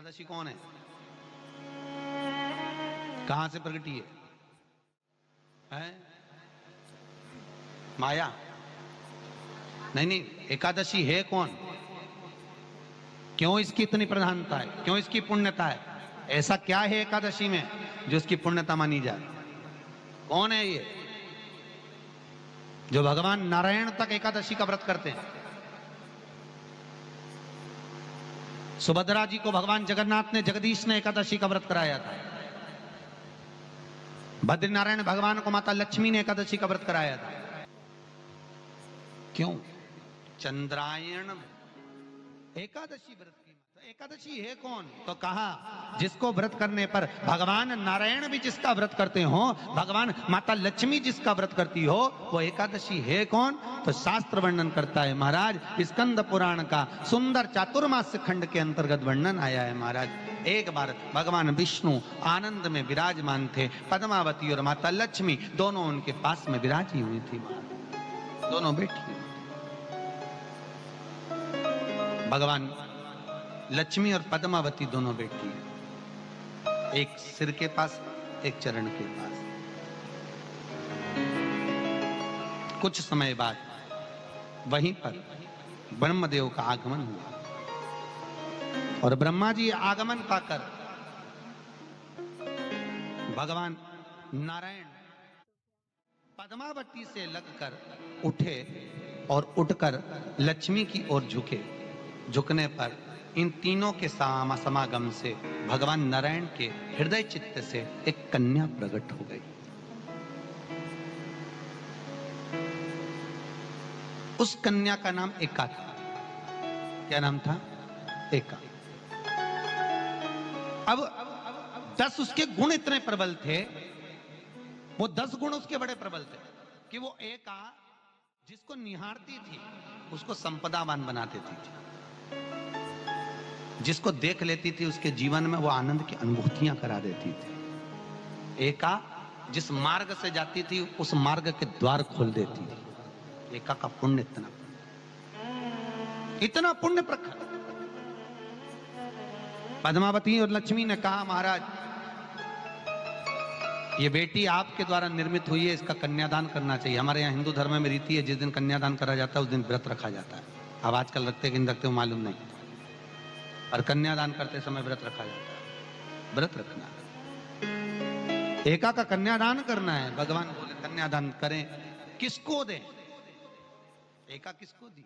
एकादशी कौन है? कहां से प्रगटी है? माया? नहीं, एकादशी है कौन? क्यों इसकी इतनी प्रधानता है? क्यों इसकी पुण्यता है? ऐसा क्या है एकादशी में जो इसकी पुण्यता मानी जाए? कौन है ये जो भगवान नारायण तक एकादशी का व्रत करते हैं? सुभद्रा जी को भगवान जगन्नाथ ने, जगदीश ने एकादशी का व्रत कराया था। बद्रीनारायण भगवान को माता लक्ष्मी ने एकादशी का व्रत कराया था। क्यों? चंद्रायण एकादशी व्रत की। तो एकादशी है कौन? तो कहा जिसको व्रत करने पर भगवान नारायण भी जिसका व्रत करते हो, भगवान माता लक्ष्मी जिसका व्रत करती हो, वो एकादशी है कौन? तो शास्त्र वर्णन करता है महाराज, स्कंद पुराण का सुंदर चातुर्मास्य खंड के अंतर्गत वर्णन आया है महाराज। एक बार भगवान विष्णु आनंद में विराजमान थे, पद्मावती और माता लक्ष्मी दोनों उनके पास में विराजी हुई थी। दोनों बैठी। भगवान लक्ष्मी और पद्मावती दोनों बैठी, एक सिर के पास, एक चरण के पास। कुछ समय बाद वहीं पर ब्रह्मदेव का आगमन हुआ और ब्रह्मा जी आगमन पाकर भगवान नारायण पद्मावती से लगकर उठे और उठकर लक्ष्मी की ओर झुके। झुकने पर इन तीनों के समागम से भगवान नारायण के हृदय चित्त से एक कन्या प्रकट हो गई। उस कन्या का नाम एका था। क्या नाम था? एका। अब 10 उसके गुण इतने प्रबल थे, वो 10 गुण उसके बड़े प्रबल थे कि वो एका जिसको निहारती थी उसको संपदावान बना देती थी। जिसको देख लेती थी उसके जीवन में वो आनंद की अनुभूतियां करा देती थी। एका जिस मार्ग से जाती थी उस मार्ग के द्वार खोल देती थी। एका का पुण्य इतना पुण्य प्रखर। पद्मावती और लक्ष्मी ने कहा महाराज ये बेटी आपके द्वारा निर्मित हुई है, इसका कन्यादान करना चाहिए। हमारे यहाँ हिंदू धर्म में रीति है, जिस दिन कन्यादान करा जाता है उस दिन व्रत रखा जाता है। अब आजकल रखते कि नहीं रखते हो मालूम नहीं, और कन्यादान करते समय व्रत रखा जाता है। व्रत रखना है, एका का कन्यादान करना है। भगवान बोले कन्यादान करें, किसको दें? एका किसको दी?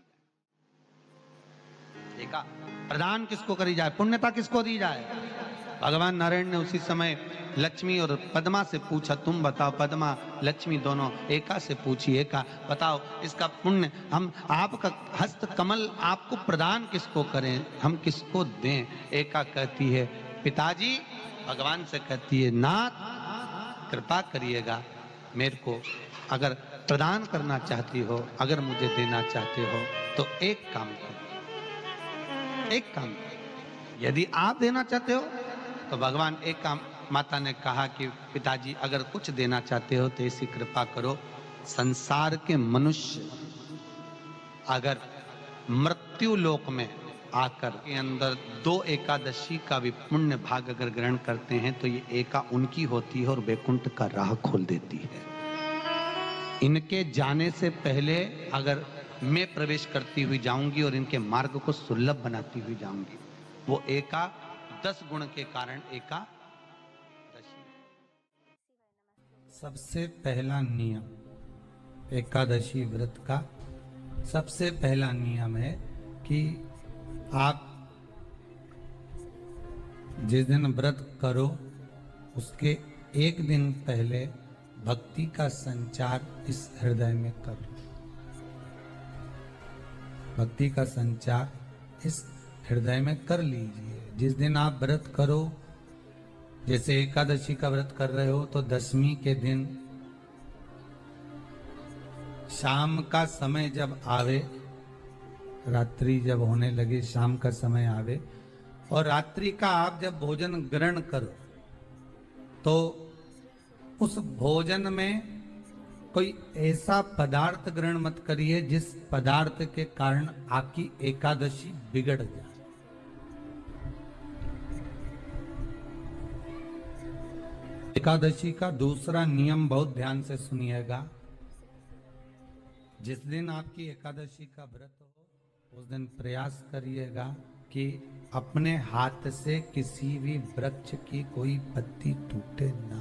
एका प्रदान किसको करी जाए? पुण्यता किसको दी जाए? भगवान नारायण ने उसी समय लक्ष्मी और पद्मा से पूछा, तुम बताओ। पद्मा लक्ष्मी दोनों एका से पूछी, एका बताओ इसका पुण्य हम आपका हस्त कमल आपको प्रदान किसको करें, हम किसको दें? एका कहती है पिताजी, भगवान से कहती है नाथ कृपा करिएगा मेरे को, अगर प्रदान करना चाहती हो, अगर मुझे देना चाहते हो तो एक काम करो, एक काम करो। यदि आप देना चाहते हो तो भगवान एक काम, माता ने कहा कि पिताजी अगर कुछ देना चाहते हो तो ऐसी कृपा करो, संसार के मनुष्य अगर मृत्यु लोक में आकर के अंदर 2 एकादशी का भी पुण्य भाग अगर ग्रहण करते हैं तो ये एका उनकी होती है और वैकुंठ का राह खोल देती है। इनके जाने से पहले अगर मैं प्रवेश करती हुई जाऊंगी और इनके मार्ग को सुलभ बनाती हुई जाऊंगी। वो एका 10 गुण के कारण एका। सबसे पहला नियम एकादशी व्रत का, सबसे पहला नियम है कि आप जिस दिन व्रत करो उसके एक दिन पहले भक्ति का संचार इस हृदय में करो। भक्ति का संचार इस हृदय में कर लीजिए। जिस दिन आप व्रत करो, जैसे एकादशी का व्रत कर रहे हो तो दशमी के दिन शाम का समय जब आवे, रात्रि जब होने लगे, शाम का समय आवे और रात्रि का आप जब भोजन ग्रहण करो तो उस भोजन में कोई ऐसा पदार्थ ग्रहण मत करिए जिस पदार्थ के कारण आपकी एकादशी बिगड़ जाए। एकादशी का दूसरा नियम बहुत ध्यान से सुनिएगा। जिस दिन आपकी एकादशी का व्रत हो उस दिन प्रयास करिएगा कि अपने हाथ से किसी भी वृक्ष की कोई पत्ती टूटे ना।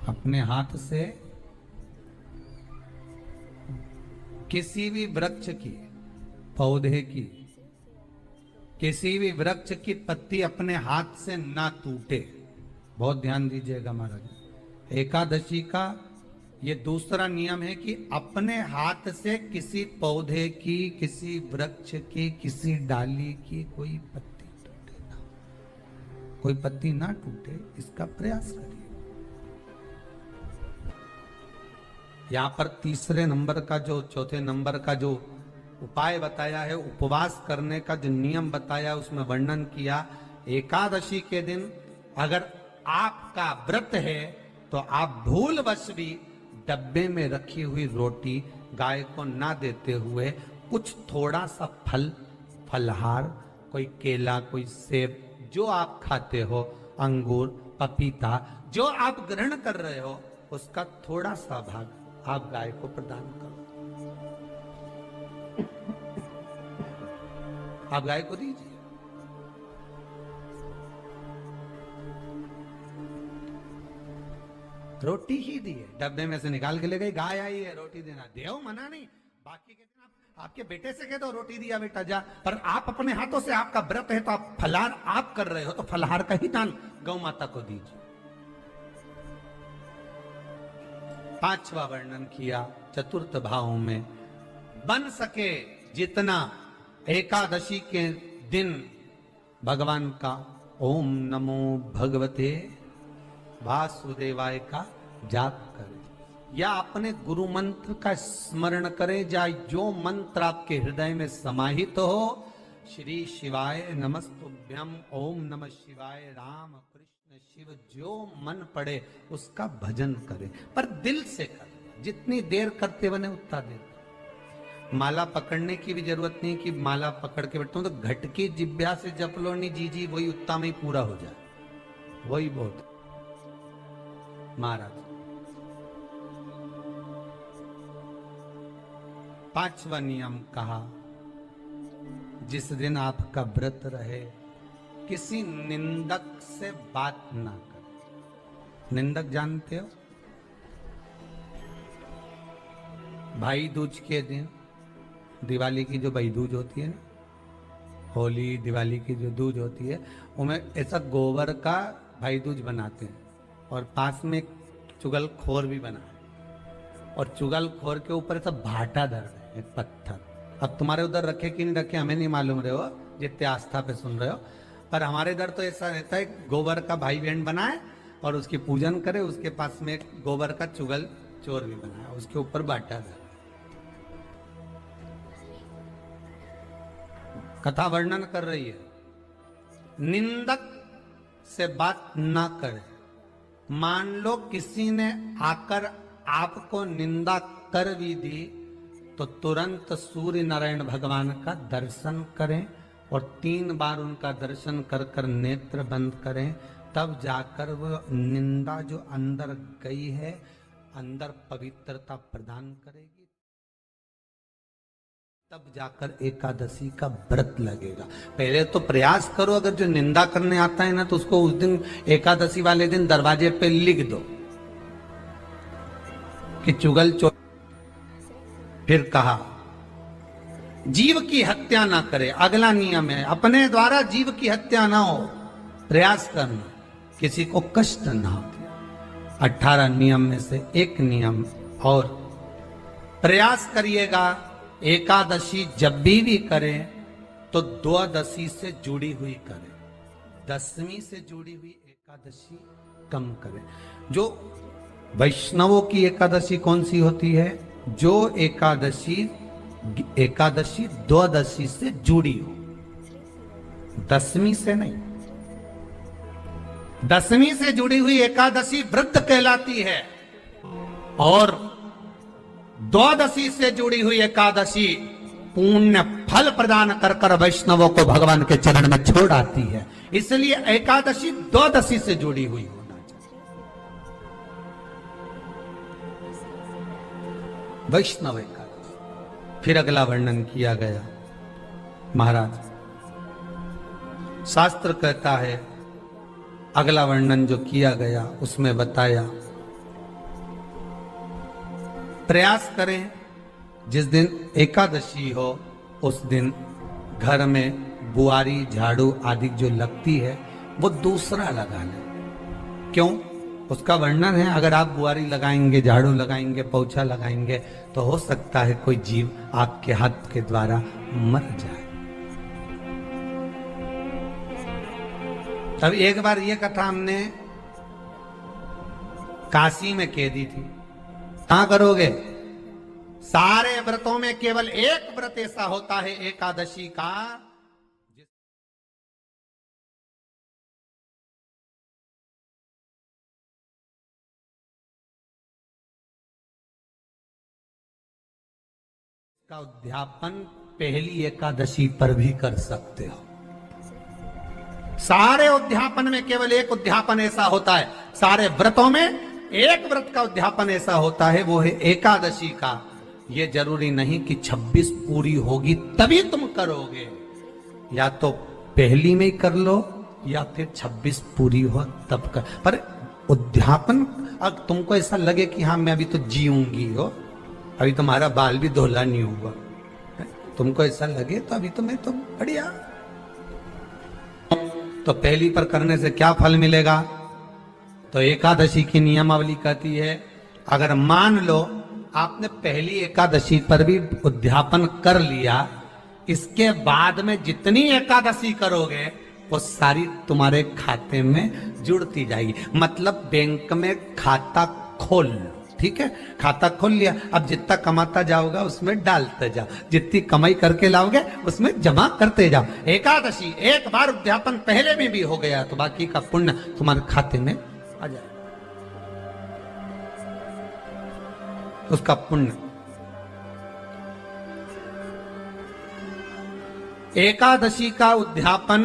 अपने हाथ से किसी भी वृक्ष की, पौधे की, किसी भी वृक्ष की पत्ती अपने हाथ से ना टूटे। बहुत ध्यान दीजिएगा महाराज। एकादशी का ये दूसरा नियम है कि अपने हाथ से किसी पौधे की, किसी वृक्ष की, किसी डाली की कोई पत्ती टूटे ना, कोई पत्ती ना टूटे, इसका प्रयास करिए। यहां पर तीसरे नंबर का जो, चौथे नंबर का जो उपाय बताया है, उपवास करने का जो नियम बताया, उसमें वर्णन किया। एकादशी के दिन अगर आपका व्रत है तो आप भूलवश भी डब्बे में रखी हुई रोटी गाय को ना देते हुए कुछ थोड़ा सा फल, फलहार, कोई केला, कोई सेब, जो आप खाते हो, अंगूर, पपीता, जो आप ग्रहण कर रहे हो, उसका थोड़ा सा भाग आप गाय को प्रदान करो। आप गाय को दीजिए। रोटी ही दी है, डब्बे में से निकाल के ले गई, गाय आई है, रोटी देना, देव मना नहीं। बाकी के दिन आप आपके बेटे से कह दो रोटी दिया बेटा जा, पर आप अपने हाथों से, आपका व्रत है तो आप फलाहार आप कर रहे हो तो फलाहार का ही दान गौ माता को दीजिए। पांचवा वर्णन किया चतुर्थ भाव में, बन सके जितना एकादशी के दिन भगवान का ओम नमो भगवते वासुदेवाय का जाप करें, या अपने गुरु मंत्र का स्मरण करें, या जो मंत्र आपके हृदय में समाहित हो, श्री शिवाय नमस्तुभ्यम, ओम नमः शिवाय, राम कृष्ण शिव, जो मन पड़े उसका भजन करें, पर दिल से करें। जितनी देर करते बने उतना देर। माला पकड़ने की भी जरूरत नहीं कि माला पकड़ के बैठता हूं तो घटकी जिब्या से जप लो, नहीं जी जी वही उतना में ही पूरा हो जाए, वही बहुत। महाराज पांचवा नियम कहा, जिस दिन आपका व्रत रहे किसी निंदक से बात ना करें। निंदक जानते हो? भाई दूज के दिन, दिवाली की जो भाई दूज होती है ना, होली दिवाली की जो दूज होती है, उनमें ऐसा गोबर का भाई दूज बनाते हैं और पास में एक चुगलखोर भी बना है, और चुगलखोर के ऊपर ऐसा भाटा धर है, एक पत्थर। अब तुम्हारे उधर रखे कि नहीं रखे हमें नहीं मालूम रहे हो, जितने आस्था पे सुन रहे हो, पर हमारे इधर तो ऐसा रहता है, गोबर का भाई बहन बनाए और उसकी पूजन करे, उसके पास में एक गोबर का चुगल चोर भी बनाया, उसके ऊपर भाटा धर। कथा वर्णन कर रही है, निंदक से बात ना करे। मान लो किसी ने आकर आपको निंदा कर भी दी तो तुरंत सूर्य नारायण भगवान का दर्शन करें और 3 बार उनका दर्शन कर कर नेत्र बंद करें, तब जाकर वो निंदा जो अंदर गई है अंदर पवित्रता प्रदान करेगी, तब जाकर एकादशी का व्रत लगेगा। पहले तो प्रयास करो, अगर जो निंदा करने आता है ना तो उसको उस दिन एकादशी वाले दिन दरवाजे पे लिख दो कि चुगल चोर। फिर कहा जीव की हत्या ना करे, अगला नियम है, अपने द्वारा जीव की हत्या ना हो, प्रयास करना, किसी को कष्ट ना हो। 18 नियम में से एक नियम और, प्रयास करिएगा एकादशी जब भी करें तो द्वादशी से जुड़ी हुई करें, 10वीं से जुड़ी हुई एकादशी कम करें। जो वैष्णवों की एकादशी कौन सी होती है? जो एकादशी द्वादशी से जुड़ी हो, 10वीं से नहीं। 10वीं से जुड़ी हुई एकादशी व्रत कहलाती है, और द्वादशी से जुड़ी हुई एकादशी पुण्य फल प्रदान कर कर वैष्णवों को भगवान के चरण में छोड़ आती है। इसलिए एकादशी द्वादशी से जुड़ी हुई होना चाहिए। वैष्णव एकादशी। फिर अगला वर्णन किया गया। महाराज शास्त्र कहता है, अगला वर्णन जो किया गया उसमें बताया, प्रयास करें जिस दिन एकादशी हो उस दिन घर में बुआरी झाड़ू आदि जो लगती है वो दूसरा लगा लें। क्यों? उसका वर्णन है, अगर आप बुआरी लगाएंगे, झाड़ू लगाएंगे, पोछा लगाएंगे तो हो सकता है कोई जीव आपके हाथ के द्वारा मर जाए। तब एक बार ये कथा हमने काशी में कह दी थी। कहां करोगे? सारे व्रतों में केवल एक व्रत ऐसा होता है एकादशी का, का उद्यापन पहली एकादशी पर भी कर सकते हो। सारे उद्यापन में केवल एक उद्यापन ऐसा होता है, सारे व्रतों में एक व्रत का उद्यापन ऐसा होता है, वो है एकादशी का। ये जरूरी नहीं कि 26 पूरी होगी तभी तुम करोगे, या तो पहली में ही कर लो या फिर 26 पूरी हो तब कर। पर उद्यापन, अब तुमको ऐसा लगे कि हाँ मैं अभी तो जीऊंगी हो, अभी तुम्हारा बाल भी धोला नहीं हुआ, तुमको ऐसा लगे तो अभी तो मैं तो बढ़िया, तो पहली पर करने से क्या फल मिलेगा? तो एकादशी की नियमावली कहती है, अगर मान लो आपने पहली एकादशी पर भी उद्यापन कर लिया, इसके बाद में जितनी एकादशी करोगे वो सारी तुम्हारे खाते में जुड़ती जाएगी। मतलब बैंक में खाता खोल लो, ठीक है? खाता खोल लिया, अब जितना कमाता जाओगा उसमें डालते जाओ, जितनी कमाई करके लाओगे उसमें जमा करते जाओ। एकादशी एक बार उद्यापन पहले में भी हो गया तो बाकी का पुण्य तुम्हारे खाते में आ जाए, उसका पुण्य। एकादशी का उद्यापन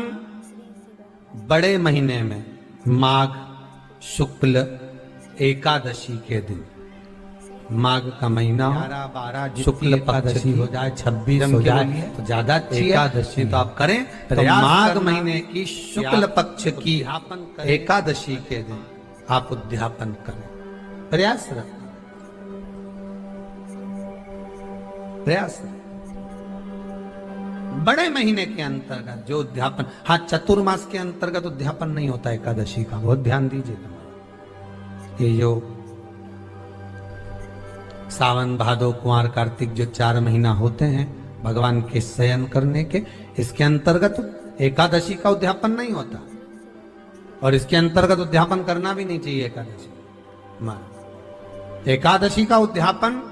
बड़े महीने में माघ शुक्ल एकादशी के दिन, माघ का महीना 11-12 शुक्ल एकादशी हो जाए, 26 हो जाए तो ज्यादा एकादशी तो आप करें। तो माघ महीने की शुक्ल पक्ष की एकादशी के दिन आप उद्यापन करें, प्रयास रखें, प्रयास। बड़े महीने के अंतर्गत जो उद्यापन, हाँ चतुर्मास के अंतर्गत उद्यापन नहीं होता एकादशी का, बहुत ध्यान दीजिए। ये जो सावन भादो कुंवर कार्तिक जो 4 महीना होते हैं भगवान के शयन करने के, इसके अंतर्गत एकादशी का उद्यापन नहीं होता, और इसके अंतर्गत उद्यापन करना भी नहीं चाहिए एकादशी। एकादशी का उद्यापन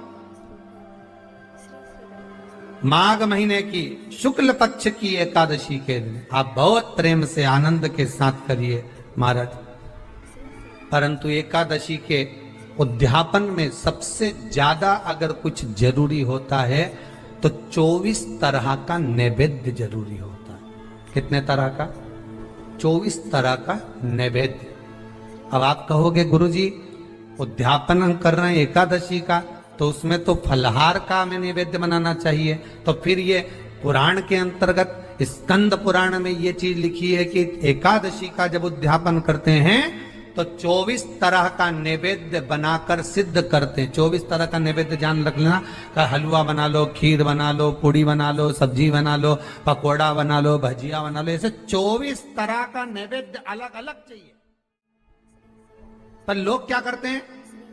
माघ महीने की शुक्ल पक्ष की एकादशी के दिन आप बहुत प्रेम से आनंद के साथ करिए महाराज। परंतु एकादशी के उद्यापन में सबसे ज्यादा अगर कुछ जरूरी होता है तो 24 तरह का नैवेद्य जरूरी होता है। कितने तरह का? 24 तरह का नैवेद्य। अब आप कहोगे गुरुजी उद्यापन हम कर रहे हैं एकादशी का, तो उसमें तो फलहार का हमें नैवेद्य बनाना चाहिए। तो फिर ये पुराण के अंतर्गत स्कंद पुराण में ये चीज लिखी है कि एकादशी का जब उद्यापन करते हैं तो 24 तरह का नैवेद्य बनाकर सिद्ध करते हैं। 24 तरह का नैवेद्य जान रख लेना, का हलवा बना लो, खीर बना लो, पूड़ी बना लो, सब्जी बना लो, पकोड़ा बना लो, भजिया बना लो, ऐसे 24 तरह का नैवेद्य अलग अलग चाहिए। पर लोग क्या करते हैं,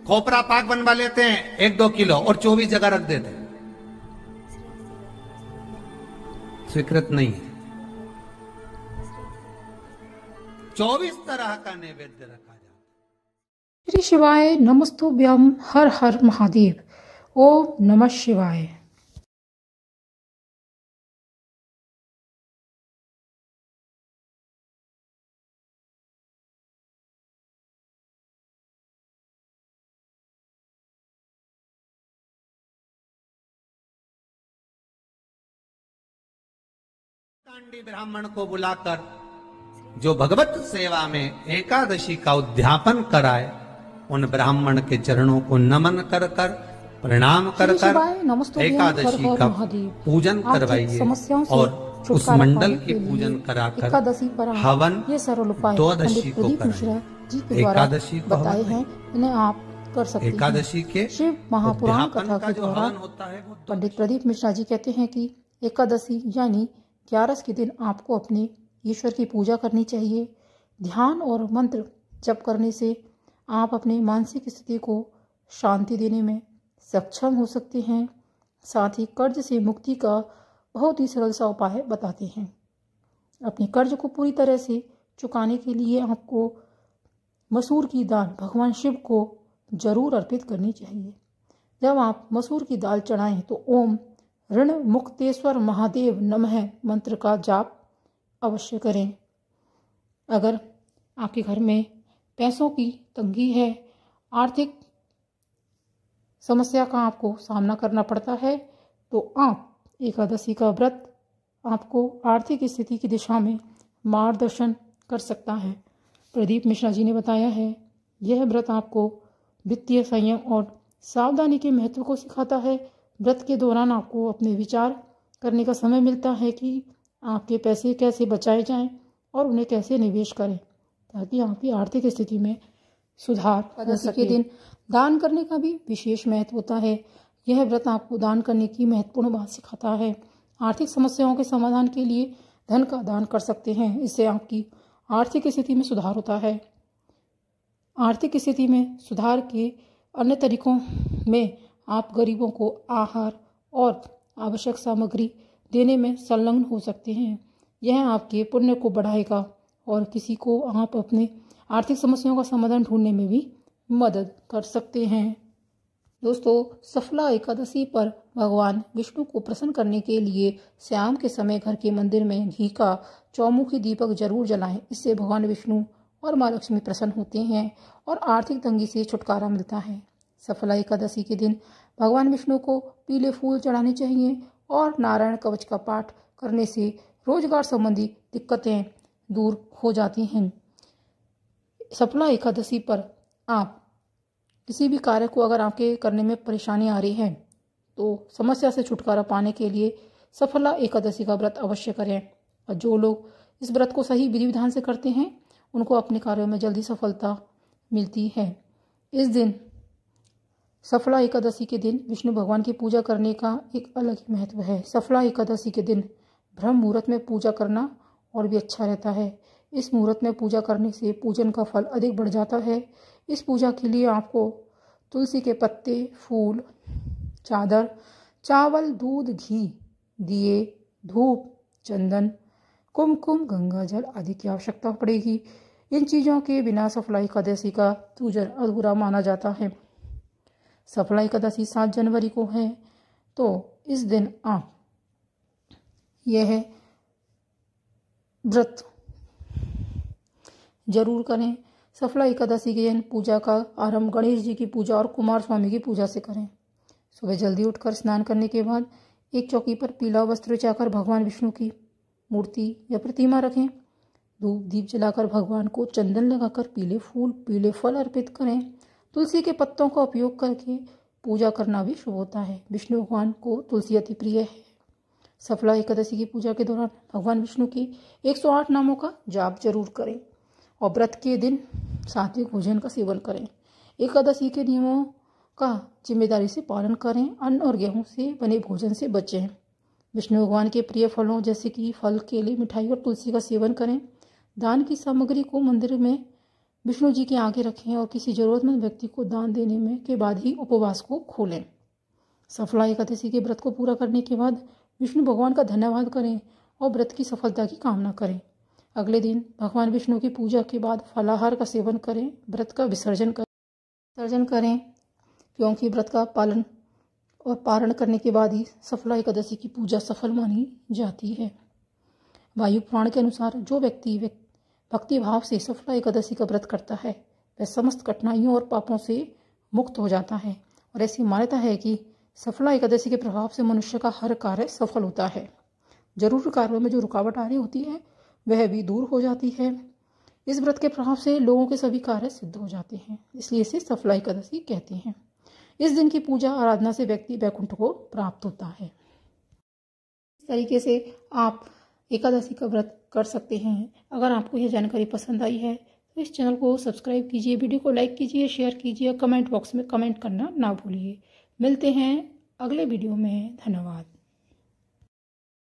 खोपरा पाक बनवा लेते हैं 1-2 किलो और 24 जगह रख देते हैं। स्वीकृत नहीं है। 24 तरह का नैवेद्य रखा जाता है। श्री शिवाय नमस्तुभ्यम, हर हर महादेव। ओम नमः शिवाय। कांडी ब्राह्मण को बुलाकर जो भगवत सेवा में एकादशी का उद्यापन कराए, उन ब्राह्मण के चरणों को नमन कर कर प्रणाम कर कर एकादशी का पूजन करवाइए और उस मंडल के पूजन कराकर हवन द्वादशी को कराइए। एकादशी को बताए हैं, इन्हें आप कर सकते हैं। एकादशी के शिव महापुराण कथा के जो द्वारा हवन होता है वो पंडित प्रदीप मिश्रा जी कहते हैं कि एकादशी यानी 11 के दिन आपको अपने ईश्वर की पूजा करनी चाहिए। ध्यान और मंत्र जप करने से आप अपने मानसिक स्थिति को शांति देने में सक्षम हो सकते हैं। साथ ही कर्ज से मुक्ति का बहुत ही सरल सा उपाय बताते हैं। अपने कर्ज को पूरी तरह से चुकाने के लिए आपको मसूर की दाल भगवान शिव को जरूर अर्पित करनी चाहिए। जब आप मसूर की दाल चढ़ाएं तो ओम ऋण मुक्तेश्वर महादेव नमः मंत्र का जाप अवश्य करें। अगर आपके घर में पैसों की तंगी है, आर्थिक समस्या का आपको सामना करना पड़ता है, तो आप एकादशी का व्रत आपको आर्थिक स्थिति की दिशा में मार्गदर्शन कर सकता है। प्रदीप मिश्रा जी ने बताया है, यह व्रत आपको वित्तीय संयम और सावधानी के महत्व को सिखाता है। व्रत के दौरान आपको अपने विचार करने का समय मिलता है कि आपके पैसे कैसे बचाए जाएं और उन्हें कैसे निवेश करें ताकि आपकी आर्थिक स्थिति में सुधार हो सके। दिन दान करने का भी विशेष महत्व होता है। यह व्रत आपको दान करने की महत्वपूर्ण बात सिखाता है। आर्थिक समस्याओं के समाधान के लिए धन का दान कर सकते हैं। इससे आपकी आर्थिक स्थिति में सुधार होता है। आर्थिक स्थिति में सुधार के अन्य तरीकों में आप गरीबों को आहार और आवश्यक सामग्री देने में संलग्न हो सकते हैं। यह आपके पुण्य को बढ़ाएगा और किसी को आप अपने आर्थिक समस्याओं का समाधान ढूंढने में भी मदद कर सकते हैं। दोस्तों, सफला एकादशी पर भगवान विष्णु को प्रसन्न करने के लिए शाम के समय घर के मंदिर में घी का चौमुखी दीपक जरूर जलाएं। इससे भगवान विष्णु और माँ लक्ष्मी प्रसन्न होते हैं और आर्थिक तंगी से छुटकारा मिलता है। सफला एकादशी के दिन भगवान विष्णु को पीले फूल चढ़ाने चाहिए और नारायण कवच का पाठ करने से रोजगार संबंधी दिक्कतें दूर हो जाती हैं। सफला एकादशी पर आप किसी भी कार्य को अगर आपके करने में परेशानी आ रही है तो समस्या से छुटकारा पाने के लिए सफला एकादशी का व्रत अवश्य करें। और जो लोग इस व्रत को सही विधि विधान से करते हैं उनको अपने कार्यों में जल्दी सफलता मिलती है। इस दिन सफला एकादशी के दिन विष्णु भगवान की पूजा करने का एक अलग ही महत्व है। सफला एकादशी के दिन ब्रह्म मुहूर्त में पूजा करना और भी अच्छा रहता है। इस मुहूर्त में पूजा करने से पूजन का फल अधिक बढ़ जाता है। इस पूजा के लिए आपको तुलसी के पत्ते, फूल, चादर, चावल, दूध, घी, दिए, धूप, चंदन, कुमकुम, गंगा जल आदि की आवश्यकता पड़ेगी। इन चीज़ों के बिना सफला एकादशी का पूजन अधूरा माना जाता है। सफला एकादशी 7 जनवरी को है, तो इस दिन आप यह व्रत जरूर करें। सफला एकादशी के दिन पूजा का आरंभ गणेश जी की पूजा और कुमार स्वामी की पूजा से करें। सुबह जल्दी उठकर स्नान करने के बाद एक चौकी पर पीला वस्त्र बिछाकर भगवान विष्णु की मूर्ति या प्रतिमा रखें। धूप दीप जलाकर भगवान को चंदन लगाकर पीले फूल, पीले फल अर्पित करें। तुलसी के पत्तों का उपयोग करके पूजा करना भी शुभ होता है। विष्णु भगवान को तुलसी अति प्रिय है। सफला एकादशी की पूजा के दौरान भगवान विष्णु की 108 नामों का जाप जरूर करें और व्रत के दिन सात्विक भोजन का सेवन करें। एकादशी के नियमों का जिम्मेदारी से पालन करें। अन्न और गेहूं से बने भोजन से बचें। विष्णु भगवान के प्रिय फलों जैसे कि फल, केले, मिठाई और तुलसी का सेवन करें। दान की सामग्री को मंदिर में विष्णु जी के आगे रखें और किसी जरूरतमंद व्यक्ति को दान देने में के बाद ही उपवास को खोलें। सफला एकादशी के व्रत को पूरा करने के बाद विष्णु भगवान का धन्यवाद करें और व्रत की सफलता की कामना करें। अगले दिन भगवान विष्णु की पूजा के बाद फलाहार का सेवन करें। व्रत का विसर्जन करें क्योंकि व्रत का पालन और पारण करने के बाद ही सफला एकादशी की पूजा सफल मानी जाती है। वायु पुराण के अनुसार जो व्यक्ति भक्ति भाव से सफला एकादशी का व्रत करता है वह समस्त कठिनाइयों और पापों से मुक्त हो जाता है। और ऐसी मान्यता है कि सफला एकादशी के प्रभाव से मनुष्य का हर कार्य सफल होता है। जरूरी कार्यों में जो रुकावट आ रही होती है वह भी दूर हो जाती है। इस व्रत के प्रभाव से लोगों के सभी कार्य सिद्ध हो जाते हैं, इसलिए इसे सफला एकादशी कहते हैं। इस दिन की पूजा आराधना से व्यक्ति वैकुंठ को प्राप्त होता है। इस तरीके से आप एकादशी का व्रत कर सकते हैं। अगर आपको यह जानकारी पसंद आई है तो इस चैनल को सब्सक्राइब कीजिए, वीडियो को लाइक कीजिए, शेयर कीजिए, कमेंट बॉक्स में कमेंट करना ना भूलिए। मिलते हैं अगले वीडियो में। धन्यवाद।